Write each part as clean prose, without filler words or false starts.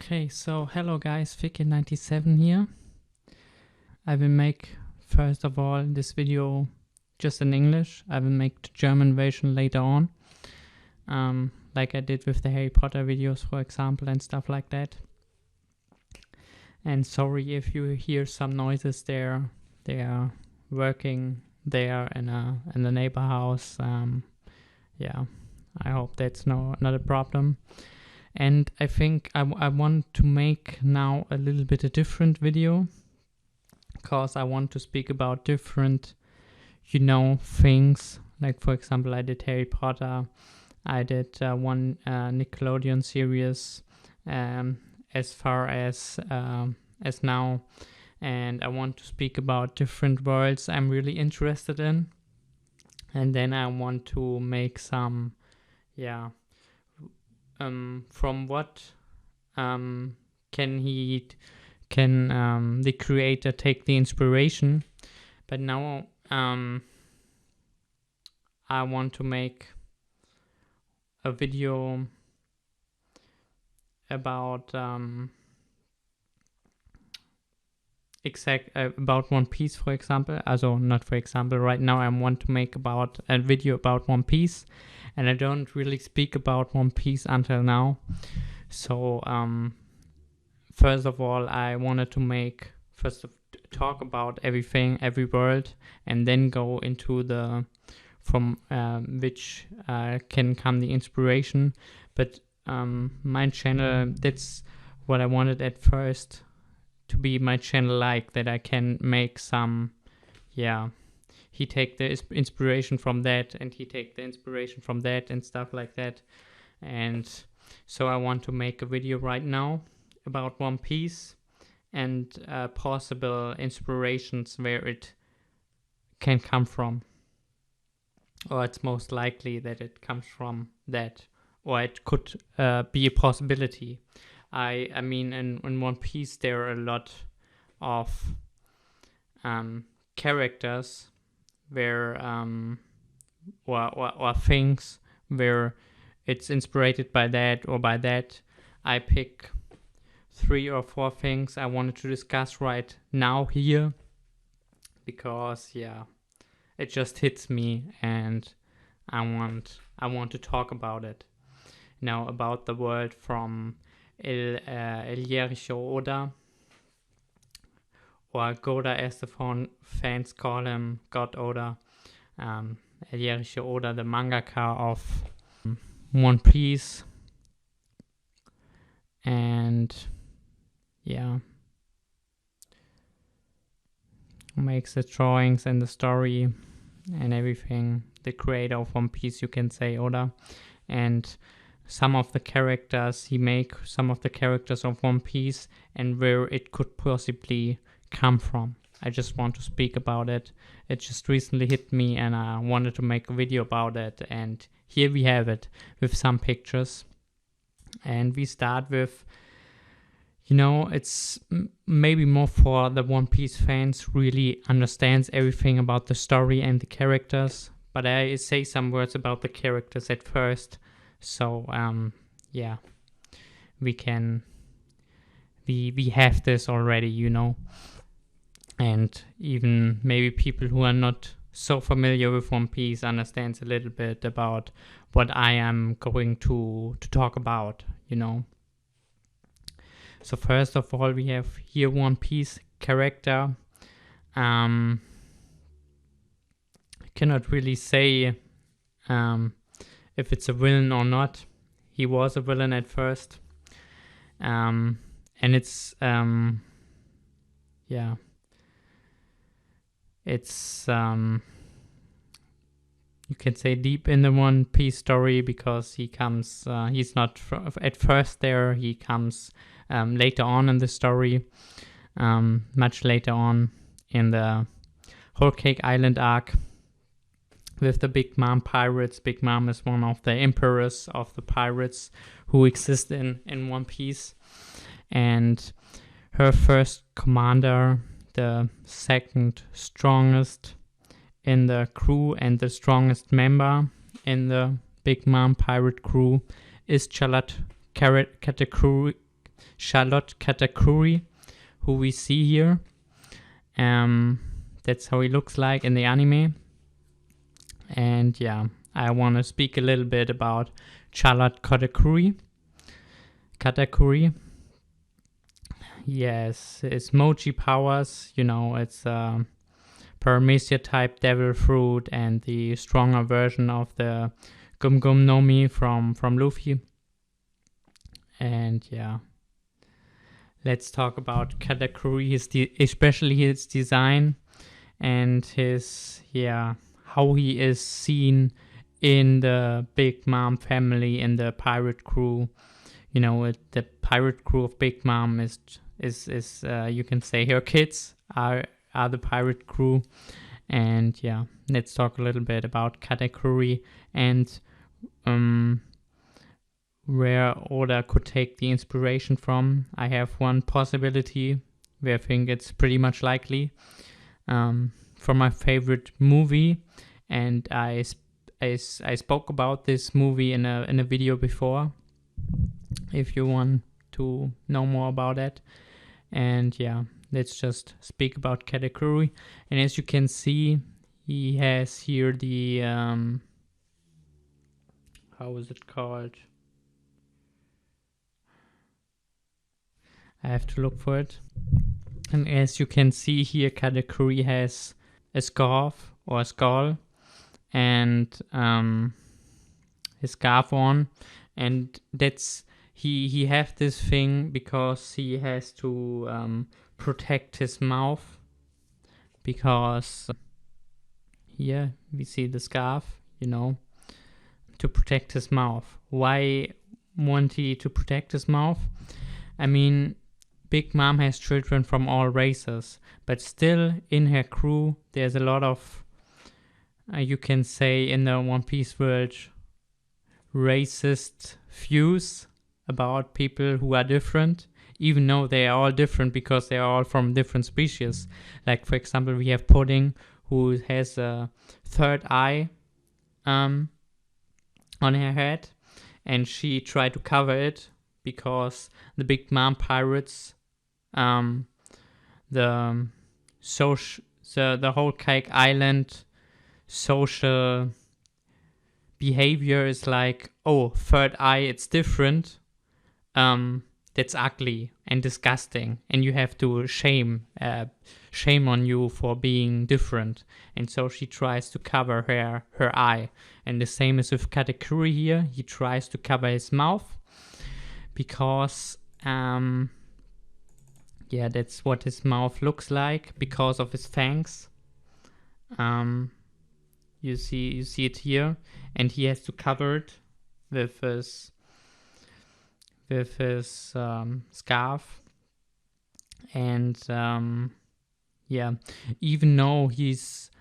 Okay, so hello guys, Ficky97 here. I will make, first of all, this video just in English. I will make the German version later on, like I did with the Harry Potter videos, for example, and stuff like that. And sorry if you hear some noises there. They are working there in the neighbor house. Yeah, I hope that's not a problem. And I think I want to make now a little bit a different video, because I want to speak about different, things. Like, for example, I did Harry Potter, I did one Nickelodeon series as far as now, and I want to speak about different worlds I'm really interested in. And then I want to make some, from what can the creator take the inspiration. But now I want to make a video about about One Piece, for example. Also not for example, right now I want to make about a video about One Piece, and I don't really speak about One Piece until now. So first of all, I wanted to talk about everything, every world, and then go into the from which can come the inspiration. But my channel, that's what I wanted at first to be my channel, like that I can make some, he take the inspiration from that, and he take the inspiration from that, and stuff like that. And so I want to make a video right now about One Piece and possible inspirations where it can come from, or it's most likely that it comes from that, or it could be a possibility. I mean, in One Piece there are a lot of characters where or things where it's inspired by that or by that. I pick 3 or 4 things I wanted to discuss right now here, because it just hits me and I want to talk about it now, about the world from El Jericho Oda, or Goda as the fans call him, God Oda. El Jericho Oda, the mangaka of One Piece, and makes the drawings and the story and everything. The creator of One Piece, you can say, Oda. And some of the characters he make, some of the characters of One Piece, and where it could possibly come from. I just want to speak about it. It just recently hit me and I wanted to make a video about it, and here we have it with some pictures. And we start with, it's maybe more for the One Piece fans really understands everything about the story and the characters, but I say some words about the characters at first. So we have this already, and even maybe people who are not so familiar with One Piece understands a little bit about what I am going to talk about, So first of all, we have here One Piece character. I cannot really say if it's a villain or not. He was a villain at first, and it's it's you can say deep in the One Piece story, because he comes he's not at first there. He comes later on in the story, much later on in the Whole Cake Island arc, with the Big Mom pirates. Big Mom is one of the emperors of the pirates who exist in One Piece. And her first commander, the second strongest in the crew and the strongest member in the Big Mom pirate crew, is Charlotte Katakuri, Charlotte Katakuri, who we see here. That's how he looks like in the anime. And yeah, I want to speak a little bit about Charlotte Katakuri. Yes, it's Mochi powers, it's Paramecia type devil fruit and the stronger version of the Gum Gum no Mi from Luffy. And yeah, let's talk about Katakuri, especially his design and his, how he is seen in the Big Mom family, in the pirate crew. The pirate crew of Big Mom is you can say her kids are the pirate crew. And yeah, let's talk a little bit about Katakuri and where Oda could take the inspiration from. I have one possibility where I think it's pretty much likely from my favorite movie, and I spoke about this movie in a video before, if you want to know more about it. And yeah, let's just speak about Katakuri. And as you can see, he has here the how is it called? I have to look for it. And as you can see here, Katakuri has a scarf or a skull and his scarf on, and that's he have this thing because he has to protect his mouth, because here we see the scarf, to protect his mouth. Why want he to protect his mouth? I mean, Big Mom has children from all races, but still in her crew there's a lot of you can say in the One Piece world, racist views about people who are different, even though they are all different because they are all from different species. Like, for example, we have Pudding, who has a third eye on her head, and she tried to cover it because the Big Mom pirates, the whole Cake Island social behavior is like, oh, third eye, it's different. That's ugly and disgusting, and you have to shame on you for being different. And so she tries to cover her eye. And the same is with Katakuri here. He tries to cover his mouth because that's what his mouth looks like because of his fangs. You see it here, and he has to cover it with his scarf. And even though he's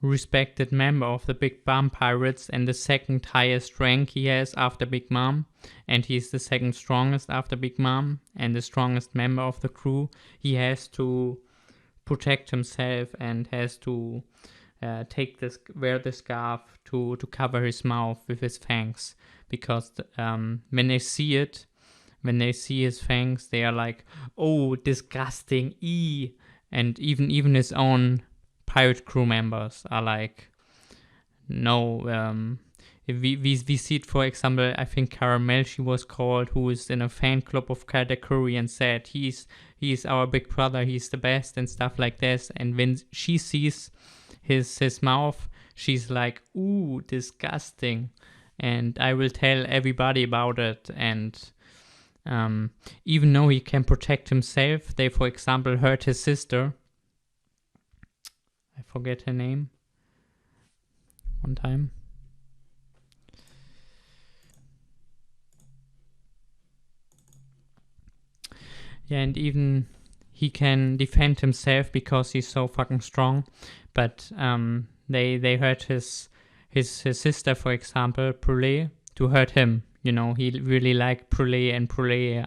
respected member of the Big Mom pirates and the second highest rank he has after Big Mom, and he's the second strongest after Big Mom and the strongest member of the crew, he has to protect himself and has to wear the scarf to cover his mouth with his fangs, because when they see his fangs, they are like, oh, disgusting, and even his own pirate crew members are like, no. We see it, for example, I think Caramel, she was called, who is in a fan club of Katakuri and said he's our big brother, he's the best and stuff like this. And when she sees his mouth, she's like, ooh, disgusting, and I will tell everybody about it. And even though he can protect himself, they, for example, hurt his sister. I forget her name. One time. Yeah, and even he can defend himself because he's so fucking strong. But they hurt his sister, for example, Prule, to hurt him. He really liked Prule, and Prule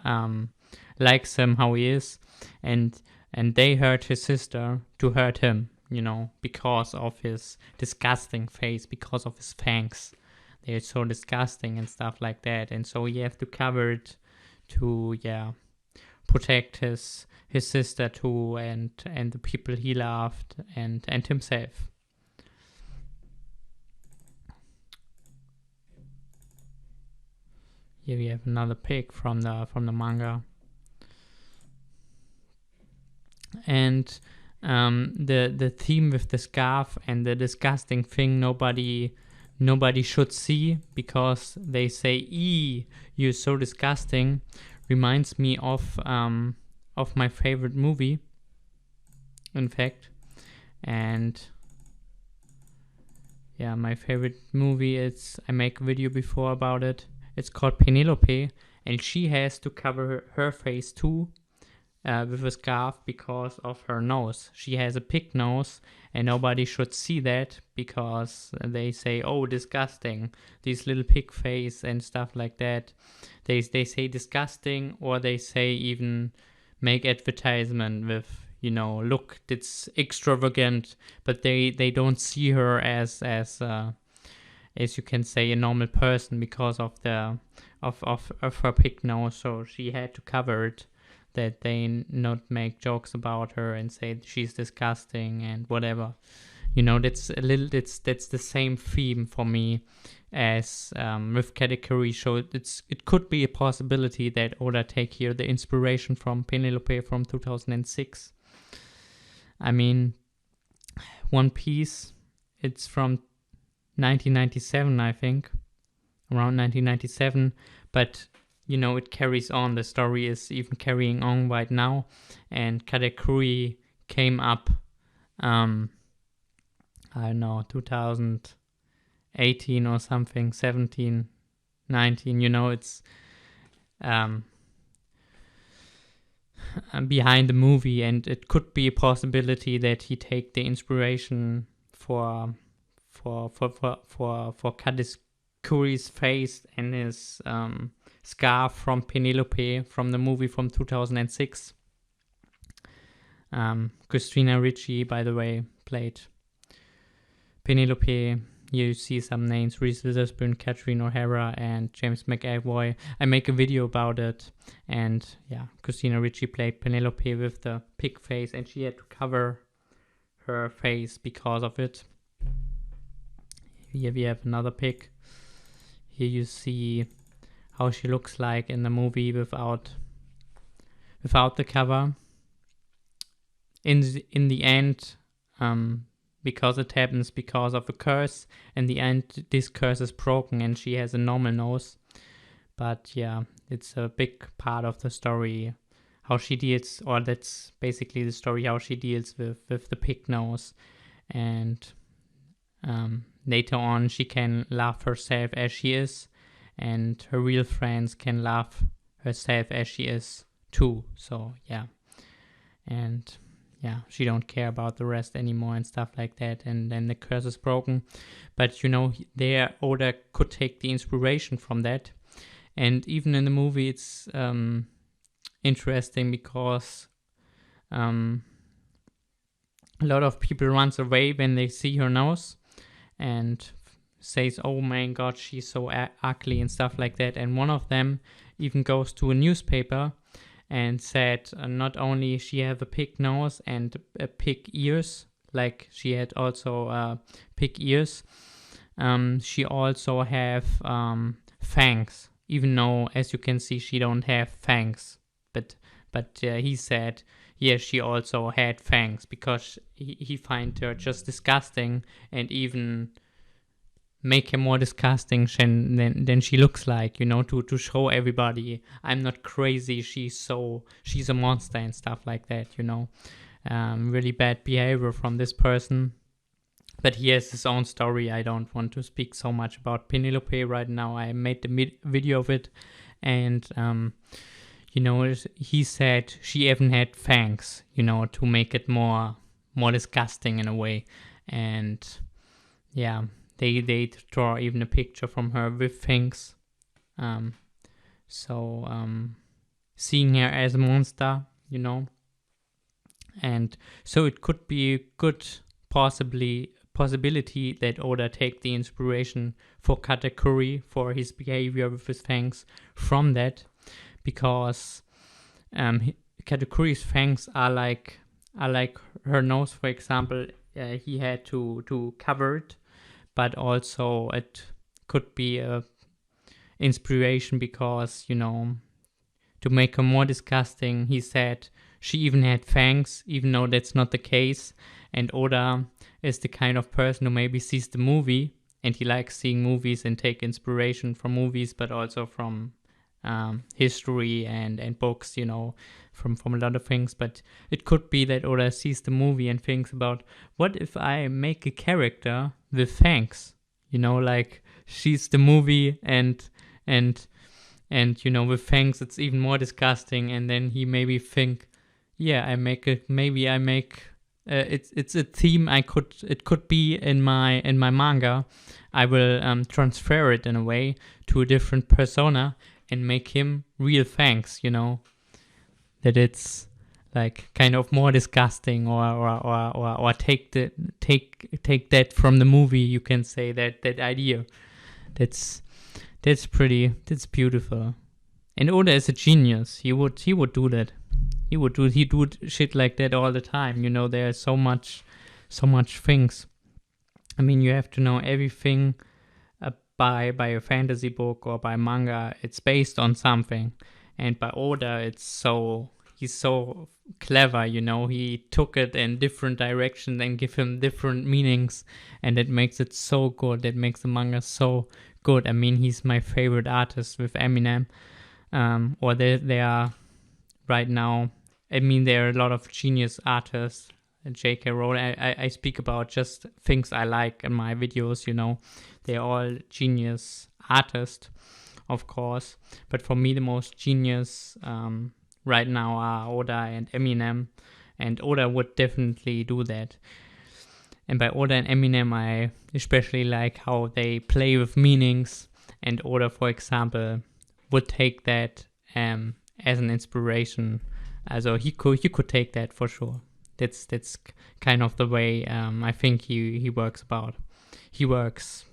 likes him how he is, and they hurt his sister to hurt him. Because of his disgusting face, because of his fangs. They're so disgusting and stuff like that. And so you have to cover it to protect his sister too, and the people he loved, and himself. Here we have another pic from the manga, and the theme with the scarf and the disgusting thing nobody should see, because they say, you're so disgusting, reminds me of my favorite movie, in fact. And yeah, my favorite movie, I make a video before about it. It's called Penelope, and she has to cover her face too with a scarf because of her nose. She has a pig nose, and nobody should see that, because they say, oh, disgusting, this little pig face and stuff like that. They say disgusting, or they say even make advertisement with, look, it's extravagant, but they don't see her as you can say, a normal person because of her pig nose. So she had to cover it, that they not make jokes about her and say she's disgusting and whatever. That's the same theme for me as with category. So it could be a possibility that Oda take here the inspiration from Penelope from 2006. I mean, One Piece, it's from 1997, I think, around 1997, but it carries on. The story is even carrying on right now, and Katakuri came up, I don't know, 2018 or something, 17, 19. It's behind the movie, and it could be a possibility that he take the inspiration for Katakuri's face and his scarf from Penelope from the movie from 2006. Christina Ricci, by the way, played Penelope. Here you see some names: Reese Witherspoon, Catherine O'Hara, and James McAvoy. I make a video about it, and Christina Ricci played Penelope with the pig face, and she had to cover her face because of it. Here we have another pic. Here you see how she looks like in the movie without the cover. In the end, because it happens because of a curse, in the end this curse is broken and she has a normal nose. But it's a big part of the story, how she deals, or that's basically the story, how she deals with the pig nose. And later on she can love herself as she is, and her real friends can love herself as she is too. So and she don't care about the rest anymore and stuff like that, and then the curse is broken. But there Oda could take the inspiration from that. And even in the movie it's interesting, because a lot of people runs away when they see her nose and says, oh my god, she's so ugly and stuff like that. And one of them even goes to a newspaper and said, not only she have a pig nose and pig ears, like she had also pig ears, she also have fangs, even though, as you can see, she don't have fangs. But he said, she also had fangs, because he find her just disgusting, and even make her more disgusting than she looks like, to show everybody, I'm not crazy, she's a monster and stuff like that, really bad behavior from this person. But he has his own story. I don't want to speak so much about Penelope right now. I made the video of it, and he said she even had fangs, to make it more disgusting in a way. And they draw even a picture from her with fangs. Seeing her as a monster, and so it could be a good possibility that Oda take the inspiration for Katakuri, for his behavior with his fangs, from that. because Katakuri's fangs are like her nose, for example. He had to cover it, but also it could be a inspiration because, to make her more disgusting, he said she even had fangs, even though that's not the case. And Oda is the kind of person who maybe sees the movie and he likes seeing movies and take inspiration from movies, but also from history and books, from a lot of things. But it could be that Oda sees the movie and thinks about, what if I make a character with fangs? Like she's the movie and with fangs it's even more disgusting. And then he maybe think, yeah, it's a theme it could be in my manga. I will transfer it in a way to a different persona and make him real fangs, that it's like kind of more disgusting, or take that from the movie. You can say that idea. That's beautiful. And Oda is a genius. He would do that. He do shit like that all the time. There's so much things. I mean, you have to know everything by a fantasy book or by manga. It's based on something. And by Oda, he's so clever, he took it in different directions and give him different meanings, and it makes it so good. It makes the manga so good. I mean, he's my favorite artist with Eminem. Or they are right now. I mean, there are a lot of genius artists. J.K. Rowling. I speak about just things I like in my videos. They're all genius artists, of course. But for me, the most genius right now are Oda and Eminem. And Oda would definitely do that. And by Oda and Eminem, I especially like how they play with meanings. And Oda, for example, would take that as an inspiration. Also he could take that for sure. That's kind of the way I think he works about. He works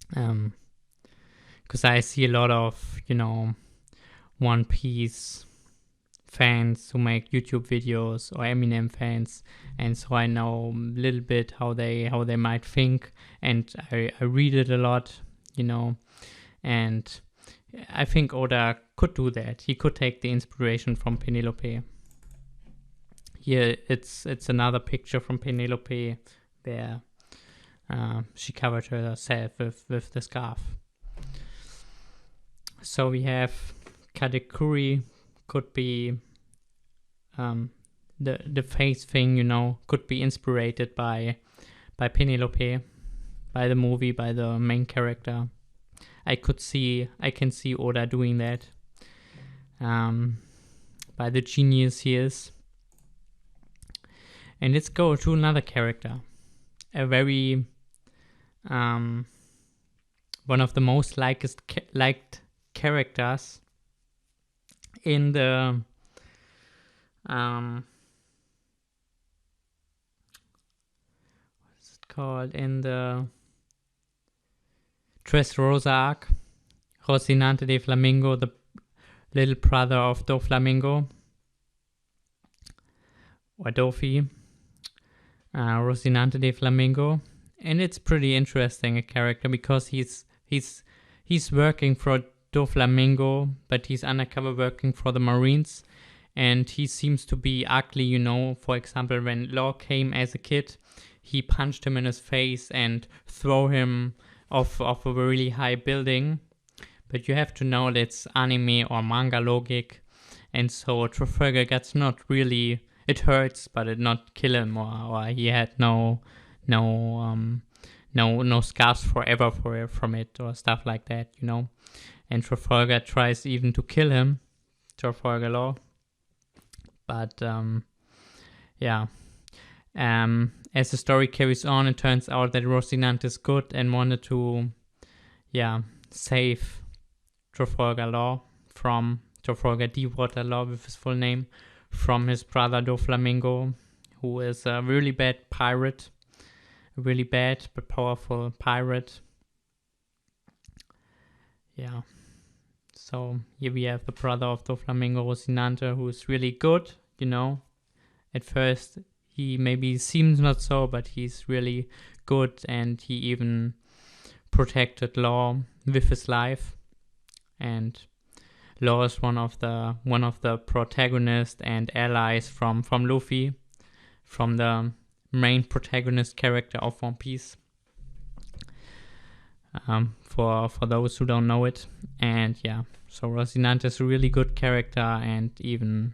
because I see a lot of One Piece fans who make YouTube videos, or Eminem fans, and so I know a little bit how they might think, and I read it a lot, and I think Oda could do that. He could take the inspiration from Penelope. Here it's another picture from Penelope where she covered herself with the scarf. So we have Katakuri, could be the face thing, could be inspired by Penelope, by the movie, by the main character. I can see Oda doing that. By the genius he is. And let's go to another character. A very one of the most liked characters in the what's it called? In the Dressrosa arc, Rocinante de Flamingo, the little brother of Doflamingo, or Dofi, Rocinante de Flamingo. And it's pretty interesting, a character, because he's working for Doflamingo, but he's undercover working for the Marines, and he seems to be ugly, For example, when Law came as a kid, he punched him in his face and threw him off a really high building. But you have to know that's anime or manga logic, and so Trafalgar gets not really, it hurts, but it not kill him, or he had no scars forever from it, or stuff like that, And Trafalgar tries even to kill him, Trafalgar Law. But as the story carries on, it turns out that Rocinante is good and wanted to save Trafalgar Law from Trafalgar Deepwater Law, with his full name, from his brother Doflamingo, who is a really bad pirate, a really bad but powerful pirate. So here we have the brother of Doflamingo, Rocinante, who is really good, you know. At first, he maybe seems not so, but he's really good, and he even protected Law with his life. And Law is one of the protagonists and allies from Luffy, from the main protagonist character of One Piece. For those who don't know it. And yeah, so Rocinante is a really good character, and even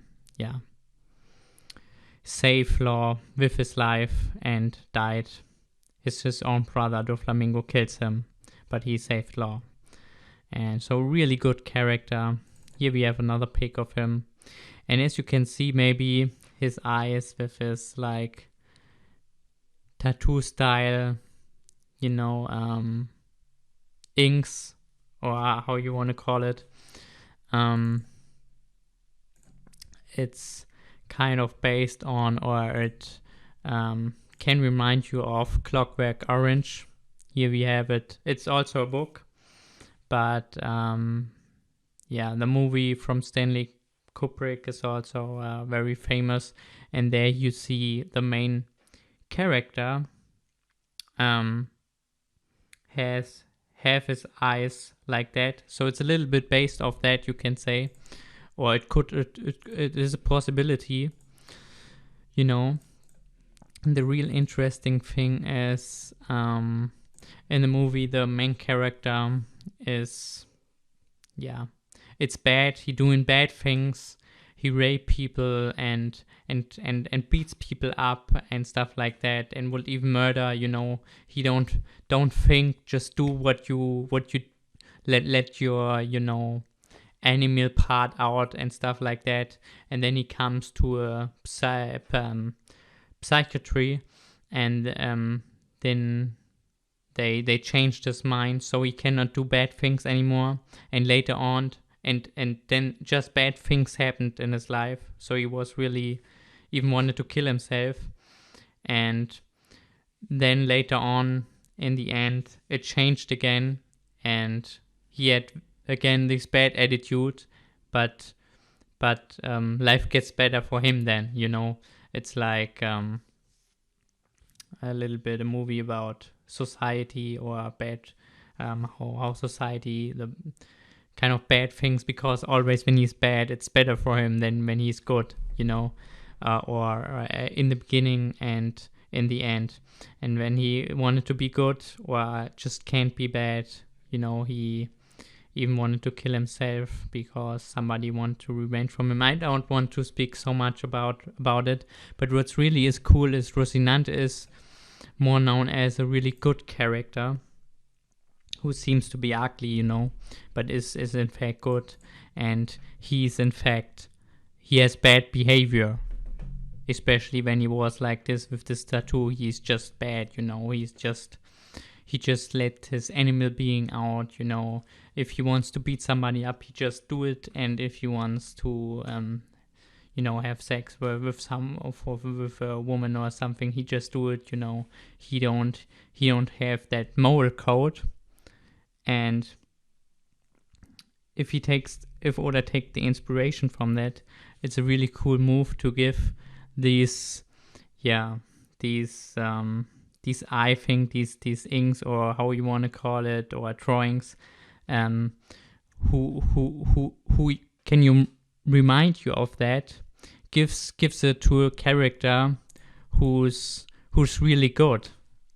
saved Law with his life and died. His own brother Doflamingo kills him, but he saved Law. And so really good character. Here we have another pic of him, and as you can see, maybe his eyes with his like tattoo style, you know, inks, or how you want to call it. It's kind of based on, or it can remind you of Clockwork Orange. Here we have it. It's also a book, but the movie from Stanley Kubrick is also very famous, and there you see the main character has have his eyes like that, so it's a little bit based off that, you can say, or it is a possibility, you know. The real interesting thing is in the movie the main character is it's bad. He doing bad things. He rape people and beats people up and stuff like that, and will even murder. You know, he don't think. Just do what you let your animal part out and stuff like that. And then he comes to a psychiatry, and then they changed his mind, so he cannot do bad things anymore. And later on, and then just bad things happened in his life, so he was really even wanted to kill himself. And then later on, in the end, it changed again, and he had again this bad attitude, but life gets better for him then, you know. It's like a little bit a movie about society, or bad how society, the kind of bad things, because always when he's bad, it's better for him than when he's good, you know, or in the beginning and in the end. And when he wanted to be good, or just can't be bad, you know, he even wanted to kill himself because somebody wanted to revenge from him. I don't want to speak so much about it, but what's really is cool is Rocinante is more known as a really good character, who seems to be ugly, you know, but is in fact good. And he has bad behavior, especially when he was like this with this tattoo. He's just bad, you know. He just let his animal being out, you know. If he wants to beat somebody up, he just do it. And if he wants to have sex with a woman or something, he just do it, you know. He don't have that moral code. And if Oda take the inspiration from that, it's a really cool move to give these I think these inks, or how you want to call it, or drawings, who can you remind you of that, gives it to a character who's really good.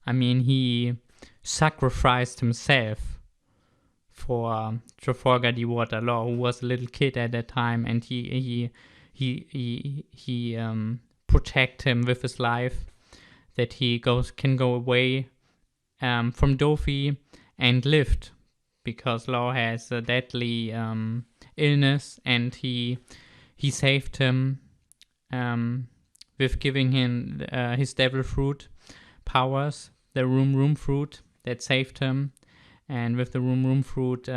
I mean, he sacrificed himself for Trafalgar Deepwater Law, who was a little kid at that time, and he protect him with his life, that he can go away from Dofi and lived, because Law has a deadly illness, and he saved him with giving him his devil fruit powers, the room fruit that saved him. And with the room fruit,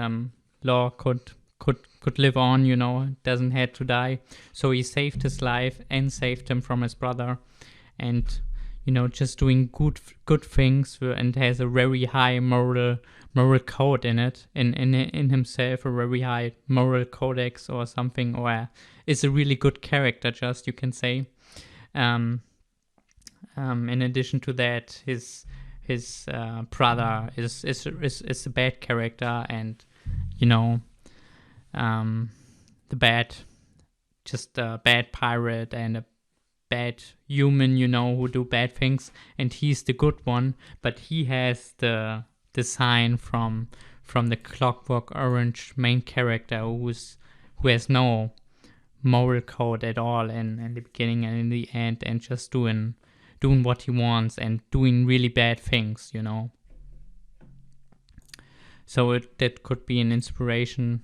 Law could live on, you know, doesn't have to die. So he saved his life and saved him from his brother. And just doing good things, and has a very high moral code in it, in himself, a very high moral codex or something, or is a really good character, just, you can say. In addition to that, his brother is a bad character, and just a bad pirate and a bad human, who do bad things, and he's the good one, but he has the sign from the Clockwork Orange main character, who has no moral code at all in the beginning and in the end, and just doing what he wants and doing really bad things, So that could be an inspiration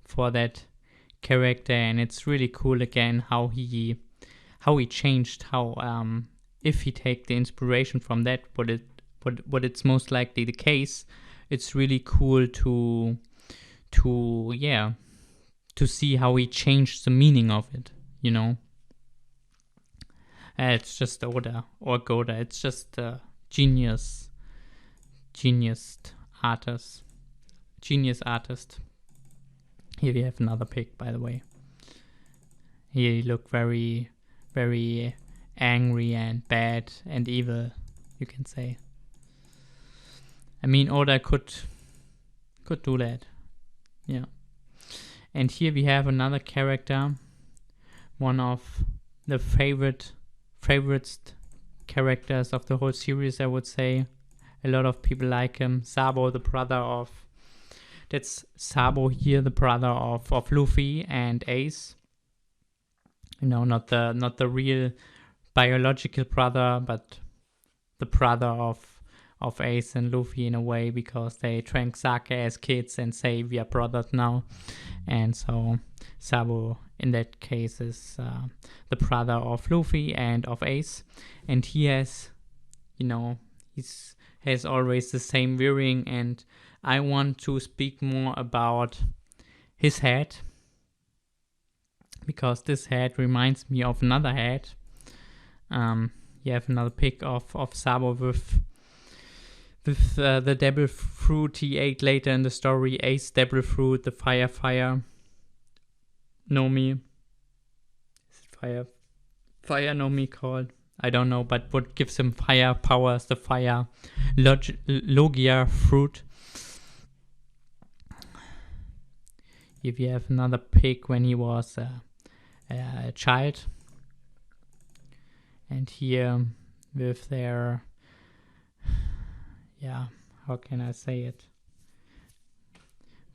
for that character, and it's really cool again how he changed, how if he take the inspiration from that, what it's most likely the case. It's really cool to see how he changed the meaning of it, It's just Oda or Goda. It's just a genius artist. Here we have another pic, by the way. Here he looked very, very angry and bad and evil, you can say. I mean, Oda could do that. Yeah. And here we have another character, one of the favorites characters of the whole series, I would say. A lot of people like him. Sabo, the brother of... That's Sabo here, the brother of Luffy and Ace. Not the real biological brother, but the brother of Ace and Luffy in a way, because they drank sake as kids and say we are brothers now. And so Sabo in that case is the brother of Luffy and of Ace, and he has, has always the same wearing, and I want to speak more about his hat, because this hat reminds me of another hat. You have another pic of Sabo with the devil fruit he ate later in the story. Ace devil fruit, the fire Nomi. Is it fire Nomi called? I don't know, but what gives him fire powers, the fire Logia fruit. If you have another pic when he was a child, and here with their, how can I say it?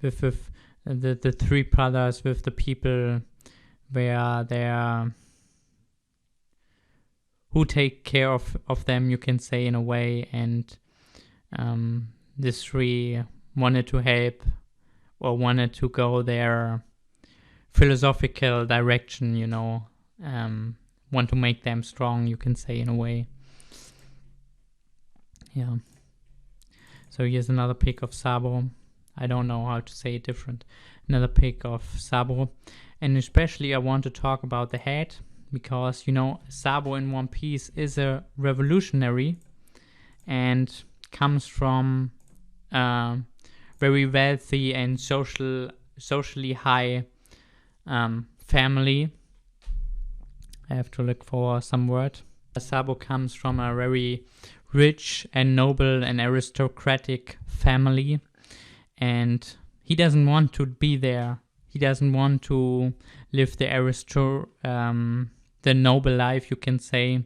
With the three brothers, with the people where they're who take care of them, you can say, in a way, and the three wanted to help or wanted to go their philosophical direction, want to make them strong, you can say, in a way. Yeah. So here's another pic of Sabo. I don't know how to say it different. Another pic of Sabo. And especially I want to talk about the hat, because, Sabo in One Piece is a revolutionary and comes from very wealthy and socially high family. I have to look for some word. Sabo comes from a very rich and noble and aristocratic family, and he doesn't want to be there. He doesn't want to live the noble life, you can say.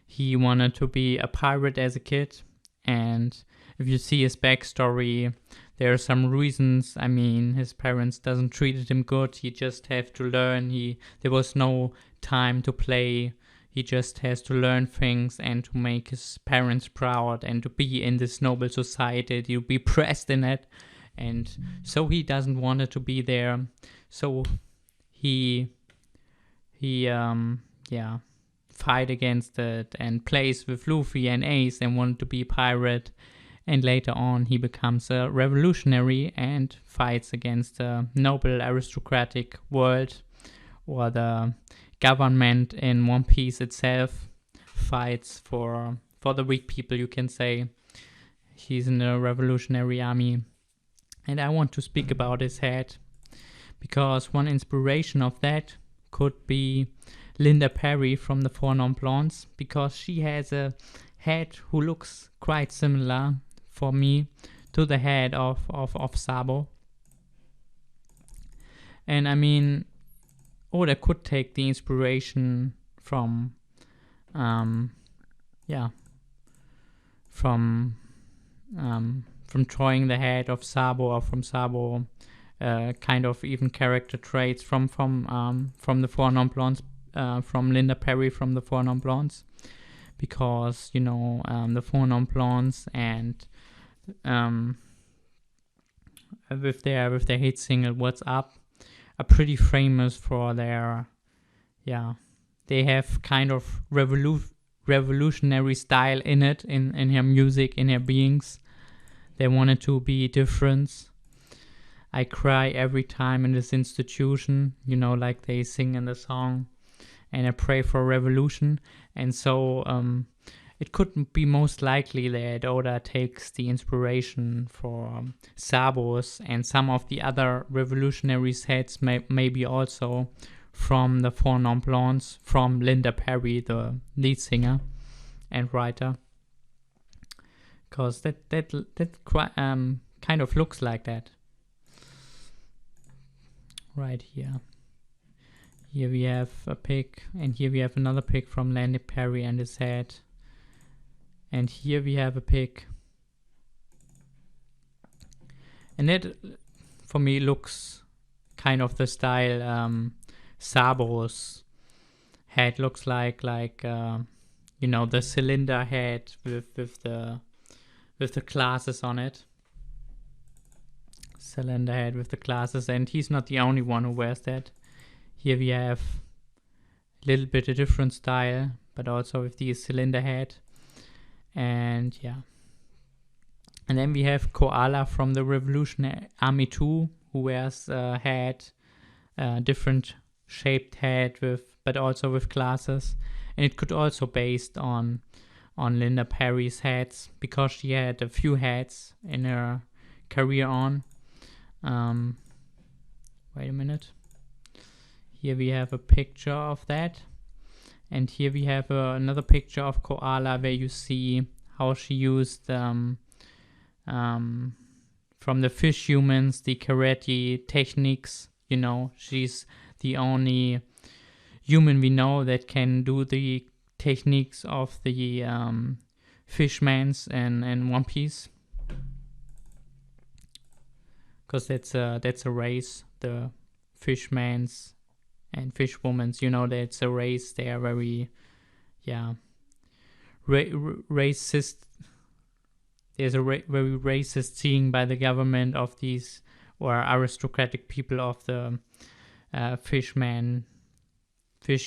He wanted to be a pirate as a kid, and if you see his backstory, there are some reasons. I mean, his parents doesn't treated him good. He just have to learn. There was no time to play. He just has to learn things and to make his parents proud and to be in this noble society, to be pressed in it. And so he doesn't want it to be there. So he fight against it and plays with Luffy and Ace and wanted to be a pirate. And later on he becomes a revolutionary and fights against the noble aristocratic world, or the government in One Piece itself fights for for the weak people, you can say. He's in the Revolutionary Army. And I want to speak about his head, because one inspiration of that could be Linda Perry from the Four Non-Blondes, because she has a head who looks quite similar for me to the head of Sabo. And I mean, Oda could take the inspiration from drawing the head of Sabo, or from Sabo, kind of even character traits from the Four Non-Blondes, from Linda Perry from the Four Non-Blondes, because the Four Non-Blondes and with their hit single "What's Up" are pretty famous for their they have kind of revolutionary style in it, in her music, in her beings. They wanted to be different. I cry every time in this institution, like they sing in the song, and I pray for revolution. And so it could be most likely that Oda takes the inspiration for Sabo's and some of the other revolutionary heads, maybe also from the Four Non-Blondes, from Linda Perry, the lead singer and writer, because that kind of looks like that. Right here. Here we have a pic, and here we have another pic from Linda Perry and his head. And here we have a pic. And that, for me, looks kind of the style Sabo's head looks like the cylinder head with the glasses on it. Cylinder head with the glasses, and he's not the only one who wears that. Here we have a little bit a different style, but also with the cylinder head. And and then we have Koala from the Revolutionary Army 2, who wears a head, different shaped head but also with glasses. And it could also based on Linda Perry's heads, because she had a few heads in her career on. Wait a minute. Here we have a picture of that. And here we have another picture of Koala, where you see how she used from the fish humans the karate techniques. She's the only human we know that can do the techniques of the fishmans and One Piece, because that's a race, the fishmans and fishwomans. That's a race. They are very racist. There's a very racist seeing by the government of these, or aristocratic people of the fish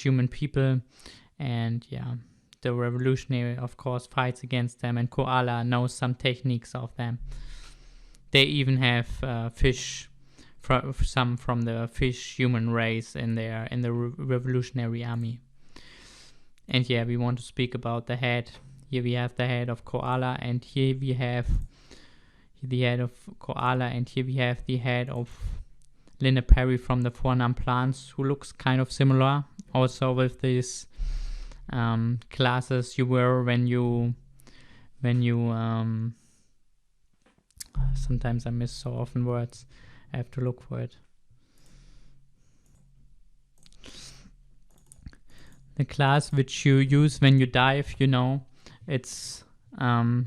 human people. And the revolutionary, of course, fights against them, and Koala knows some techniques of them. They even have fish, some from the fish human race in the Revolutionary Army. And we want to speak about the head. Here we have the head of Koala, and here we have the head of Koala, and here we have the head of Linda Perry from the Four Non-Blondes, who looks kind of similar, also with these glasses you wear when you sometimes I miss so often words. I have to look for it. The glass which you use when you dive, it's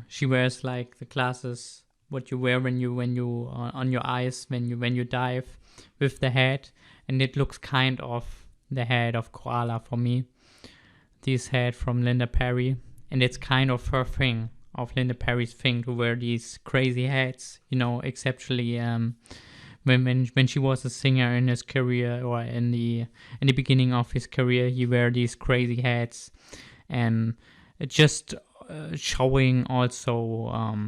she wears like the glasses what you wear when you on your eyes when you dive, with the head, and it looks kind of the head of Koala for me. This head from Linda Perry, and it's kind of her thing, of Linda Perry's thing, to wear these crazy heads, exceptionally when she was a singer in his career, or in the beginning of his career, he wear these crazy heads, and just showing also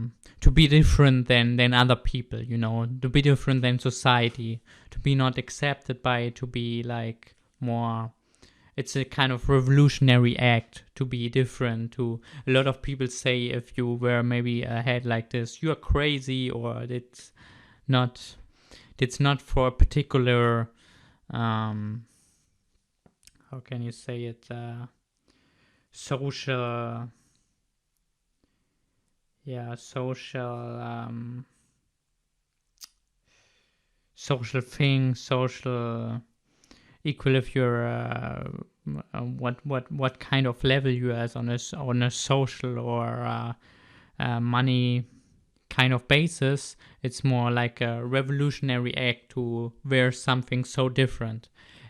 to be different than other people, to be different than society, to be not accepted to be like more it's a kind of revolutionary act to be different. To a lot of people say, if you wear maybe a hat like this, you're crazy, or not it's not for a particular how can you say it, social social thing, social equal, if you're what kind of level you are on a social or money kind of basis. It's more like a revolutionary act to wear something so different.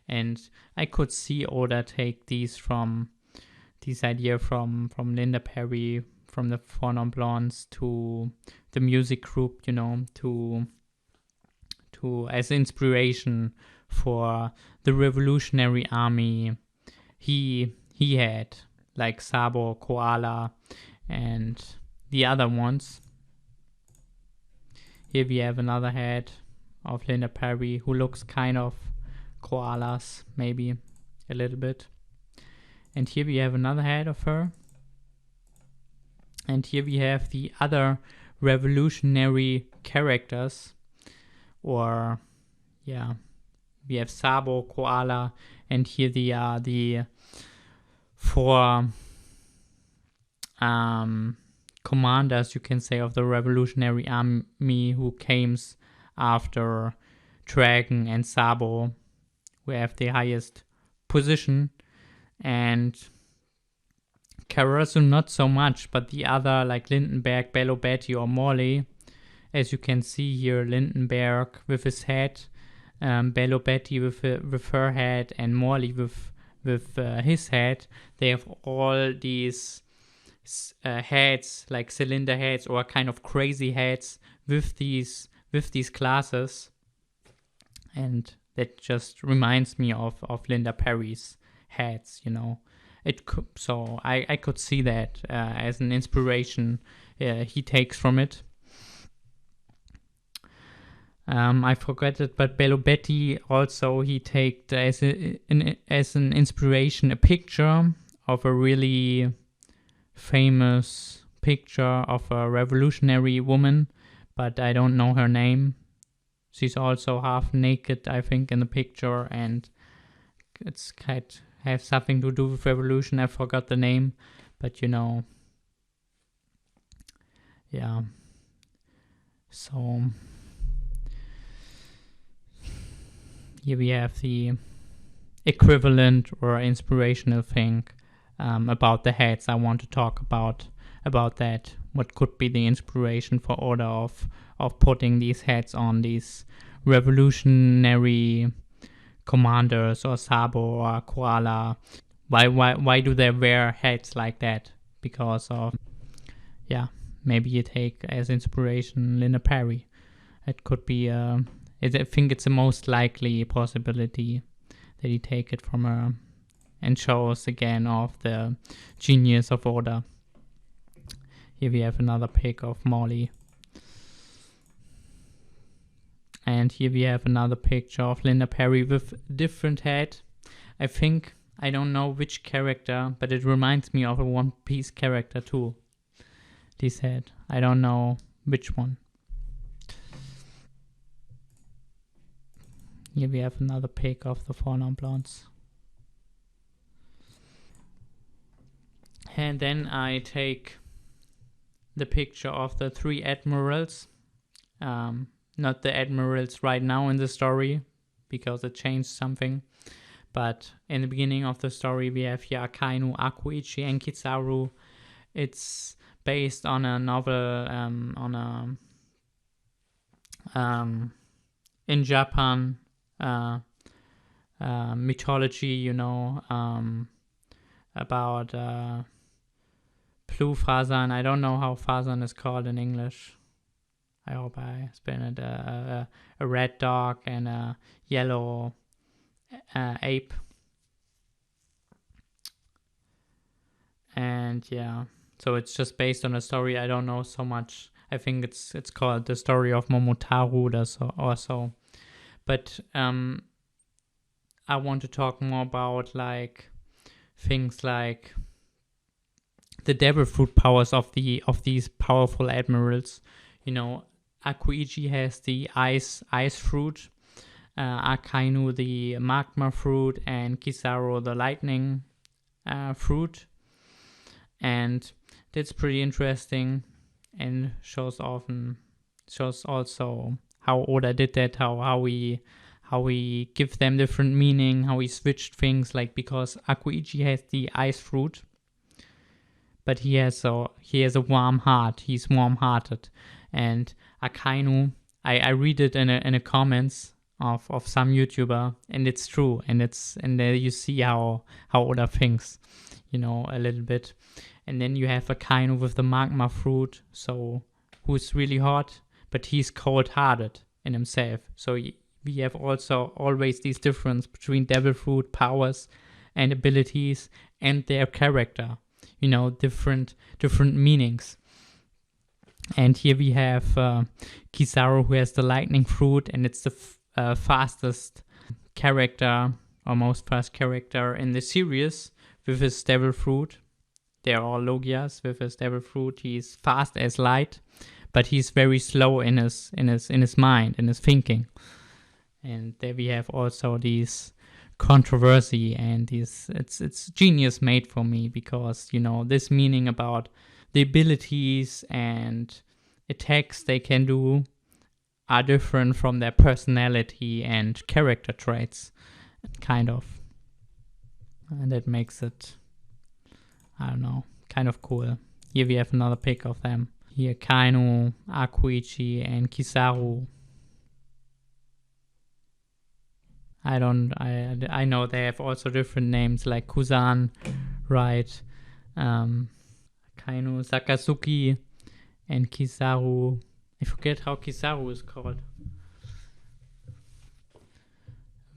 And I could see Oda take this idea from Linda Perry, from the Four Non Blondes, to the music group, to as inspiration for the revolutionary army he had, like Sabo, Koala, and the other ones. Here we have another head of Linda Perry, who looks kind of koalas, maybe a little bit. And here we have another head of her. And here we have the other revolutionary characters. Or, yeah, we have Sabo, Koala, and here they are the four commanders, you can say, of the revolutionary army who came after Dragon and Sabo, who have the highest position. And Karasu not so much, but the other, like Lindenberg, Bello Betty, or Morley, as you can see here, Lindenberg with his head, Bello Betty with her head, and Morley with his head. They have all these heads, like cylinder heads or kind of crazy heads with these classes, and that just reminds me of Linda Perry's heads. So I could see that as an inspiration he takes from it. I forgot it, but Bello Betty also, he takes as an inspiration a picture of a really famous picture of a revolutionary woman, but I don't know her name. She's also half naked, I think, in the picture, and it's kind of have something to do with revolution. I forgot the name, but yeah. So here we have the equivalent or inspirational thing about the heads. I want to talk about that. What could be the inspiration for Oda of putting these heads on these revolutionary commanders, or Sabo or Koala? Why do they wear heads like that? Because of, maybe you take as inspiration Linda Perry. It could be I think it's the most likely possibility that he take it from her, and shows again of the genius of Oda. Here we have another pic of Molly. And here we have another picture of Linda Perry with a different head. I think, I don't know which character, but it reminds me of a One Piece character too. This head. I don't know which one. Here we have another pic of the Four Non Blondes. And then I take the picture of the three admirals. Not the admirals right now in the story, because it changed something. But in the beginning of the story, we have here Akainu, Akuichi, and Kizaru. It's based on a novel in Japan mythology, about blue Fasan. I don't know how Fasan is called in English. I hope I spell it. A red dog and a yellow ape. And yeah, so it's just based on a story. I don't know so much. I think it's called The Story of Momotaro or so. But I want to talk more about like things like the devil fruit powers of these powerful admirals. Akuichi has the ice fruit, Akainu the magma fruit, and Kizaru the lightning fruit. And that's pretty interesting, and shows also how Oda did that, how we give them different meaning, how we switched things, like because Akuichi has the ice fruit, but he has a warm heart. He's warm-hearted, and Akainu, I read it in a comments of some YouTuber, and it's true, and there you see how Oda thinks, a little bit. And then you have Akainu with the magma fruit, so who's really hot, but he's cold-hearted in himself. So we have also always this difference between devil fruit powers and abilities and their character, different meanings. And here we have Kizaru, who has the lightning fruit, and it's the fastest character, or most fast character in the series, with his devil fruit. They're all Logias with his devil fruit. He's fast as light, but he's very slow in his mind, in his thinking. And there we have also these controversy, and it's genius made for me, because this meaning about the abilities and attacks they can do are different from their personality and character traits, kind of. And that makes it, I don't know, kind of cool. Here we have another pic of them. Here Kainu, Akuichi, and Kizaru. I know they have also different names, like Kuzan, right? Kainu, Sakazuki, and Kizaru. I forget how Kizaru is called.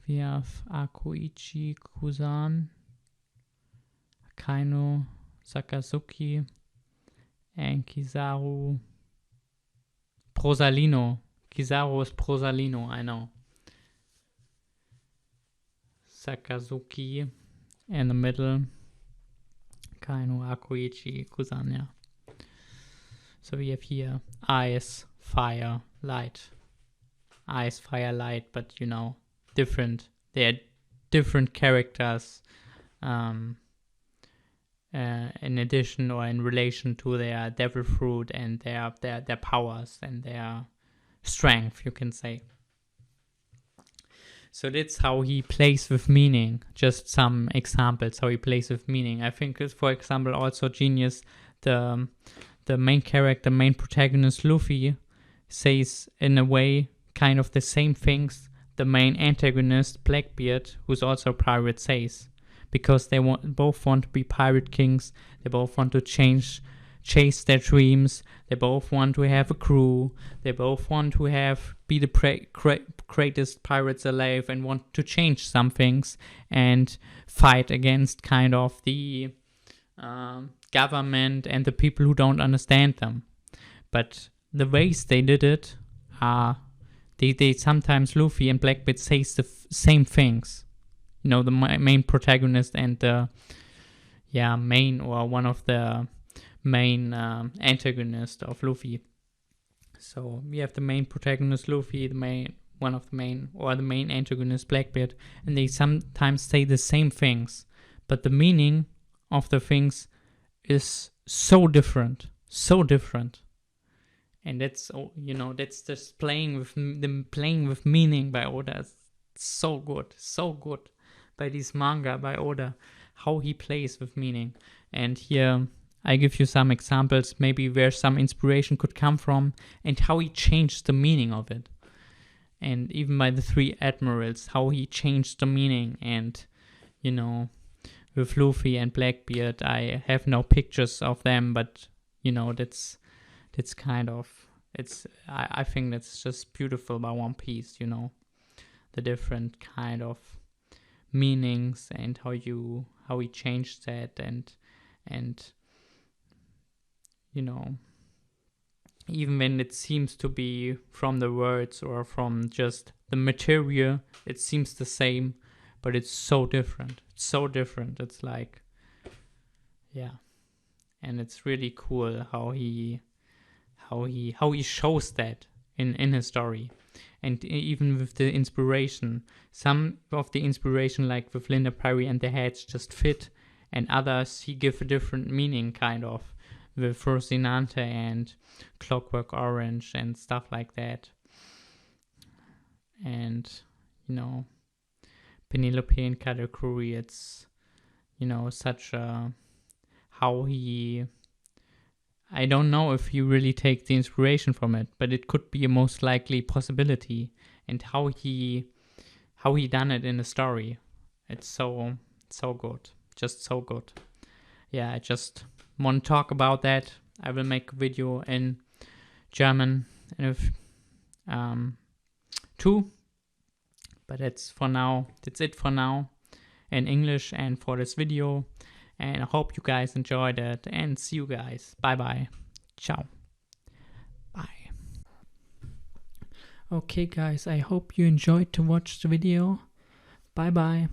We have Akuichi, Kuzan, Kainu, Sakazuki, and Kizaru. Prosalino. Kizaru is Prosalino, I know. Sakazuki in the middle. Kainu, Akuichi, Kuzan, yeah. So we have here ice, fire, light. Ice, fire, light, but different. They are different characters in addition or in relation to their devil fruit and their powers and their strength, you can say. So that's how he plays with meaning. Just some examples how he plays with meaning. I think it's, for example, also genius. The main character, main protagonist Luffy, says in a way kind of the same things the main antagonist Blackbeard, who's also a pirate, says, because they both want to be pirate kings. They both want to chase their dreams. They both want to have a crew. They both want to be the greatest pirates alive, and want to change some things and fight against kind of the government and the people who don't understand them. But the ways they did it are, they sometimes, Luffy and Blackbeard, say the same things. The main protagonist and the main, or one of the main antagonist of Luffy. So we have the main protagonist Luffy, the main antagonist Blackbeard, and they sometimes say the same things, but the meaning of the things is so different, and that's just playing with meaning by Oda. It's so good by this manga by Oda, how he plays with meaning. And here I give you some examples, maybe where some inspiration could come from, and how he changed the meaning of it. And even by the three admirals, how he changed the meaning. And with Luffy and Blackbeard, I have no pictures of them, but that's kind of, I think that's just beautiful by One Piece, the different kind of meanings and how he changed that, and even when it seems to be from the words or from just the material, it seems the same, but it's so different. It's like yeah, and it's really cool how he shows that in his story. And even with the inspiration, some of the inspiration, like with Linda Perry and the Heads, just fit, and others he give a different meaning, kind of, with Rosinante and Clockwork Orange and stuff like that. And, you know, Penelope and Katakuri, it's, you know, such a, how he, I don't know if he really takes the inspiration from it, but it could be a most likely possibility. And how he done it in the story, it's so good, just so good. Yeah, I just want to talk about that. I will make a video in German if too, but that's it for now in English and for this video. And I hope you guys enjoyed it, and see you guys. Bye bye. Ciao. Bye. Okay guys, I hope you enjoyed to watch the video. Bye bye.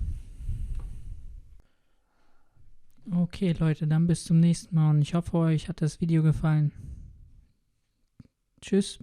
Okay Leute, dann bis zum nächsten Mal und ich hoffe, euch hat das Video gefallen. Tschüss.